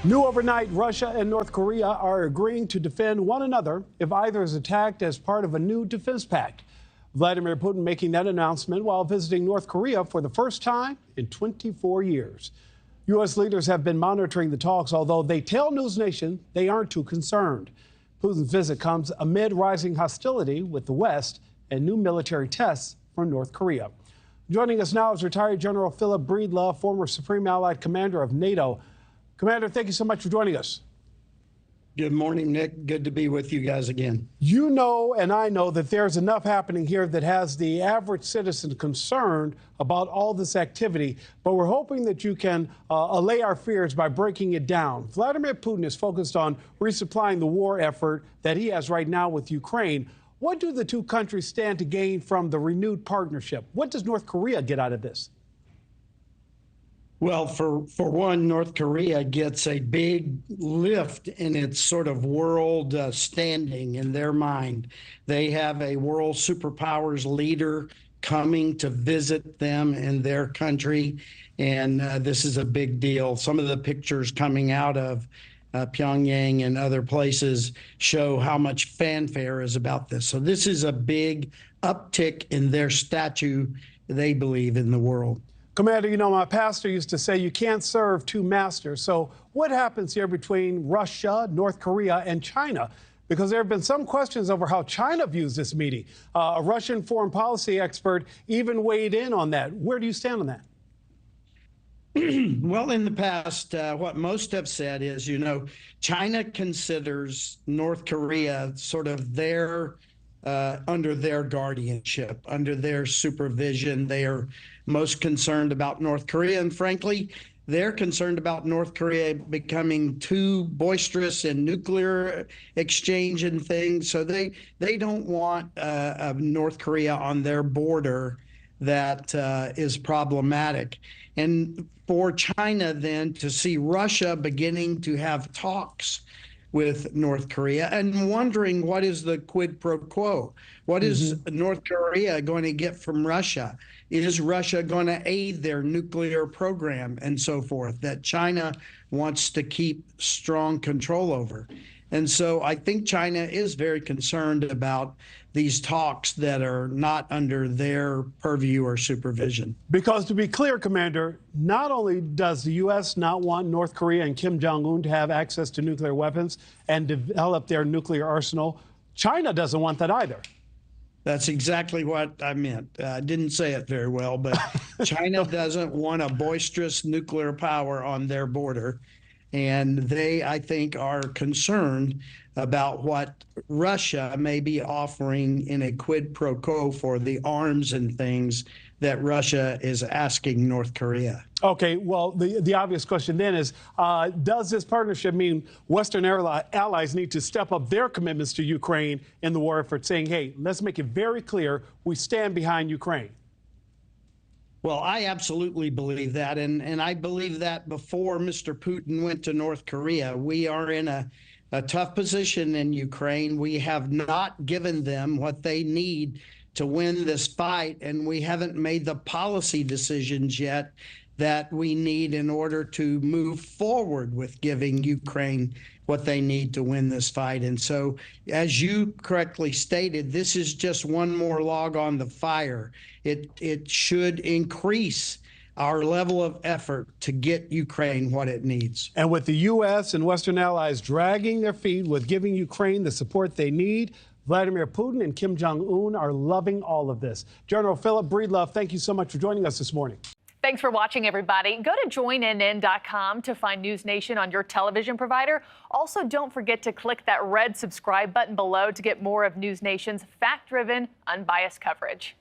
New overnight, Russia and North Korea are agreeing to defend one another if either is attacked as part of a new defense pact. Vladimir Putin making that announcement while visiting North Korea for the first time in 24 years. U.S. leaders have been monitoring the talks, although they tell NewsNation they aren't too concerned. Putin's visit comes amid rising hostility with the West and new military tests from North Korea. Joining us now is retired General Philip Breedlove, former Supreme Allied Commander of NATO. Commander, thank you so much for joining us. Good morning, Nick. Good to be with you guys again. You know, and I know that there's enough happening here that has the average citizen concerned about all this activity, but we're hoping that you can allay our fears by breaking it down. Vladimir Putin is focused on resupplying the war effort that he has right now with Ukraine. What do the two countries stand to gain from the renewed partnership? What does North Korea get out of this? Well, for one, North Korea gets a big lift in its sort of world standing in their mind. They have a world superpowers leader coming to visit them in their country, and this is a big deal. Some of the pictures coming out of Pyongyang and other places show how much fanfare is about this. So this is a big uptick in their stature, they believe, in the world. Commander, you know, my pastor used to say you can't serve two masters. So what happens here between Russia, North Korea, and China? Because there have been some questions over how China views this meeting. A Russian foreign policy expert even weighed in on that. Where do you stand on that? Well, in the past, what most have said is, you know, China considers North Korea sort of their under their guardianship, under their supervision. They are most concerned about North Korea. And frankly, they're concerned about North Korea becoming too boisterous in nuclear exchange and things. So they don't want North Korea on their border that is problematic. And for China then to see Russia beginning to have talks with North Korea and wondering what is the quid pro quo? What is North Korea going to get from Russia? Is Russia going to aid their nuclear program and so forth that China wants to keep strong control over? And so I think China is very concerned about these talks that are not under their purview or supervision. Because to be clear, Commander, not only does the U.S. not want North Korea and Kim Jong Un to have access to nuclear weapons and develop their nuclear arsenal, China doesn't want that either. That's exactly what I meant. I didn't say it very well, but China doesn't want a boisterous nuclear power on their border. And they, I think, are concerned about what Russia may be offering in a quid pro quo for the arms and things that Russia is asking North Korea. Okay, well, the obvious question then is, does this partnership mean Western allies need to step up their commitments to Ukraine in the war effort, saying, hey, let's make it very clear we stand behind Ukraine? Well, I absolutely believe that, and I believe that before Mr. Putin went to North Korea. We are in a tough position in Ukraine. We have not given them what they need to win this fight, and we haven't made the policy decisions yet that we need in order to move forward with giving Ukraine what they need to win this fight. And so, as you correctly stated, this is just one more log on the fire. It should increase our level of effort to get Ukraine what it needs. And with the U.S. and Western allies dragging their feet with giving Ukraine the support they need, Vladimir Putin and Kim Jong Un are loving all of this. General Philip Breedlove, thank you so much for joining us this morning. Thanks for watching, everybody. Go to joinnn.com to find NewsNation on your television provider. Also, don't forget to click that red subscribe button below to get more of NewsNation's fact-driven, unbiased coverage.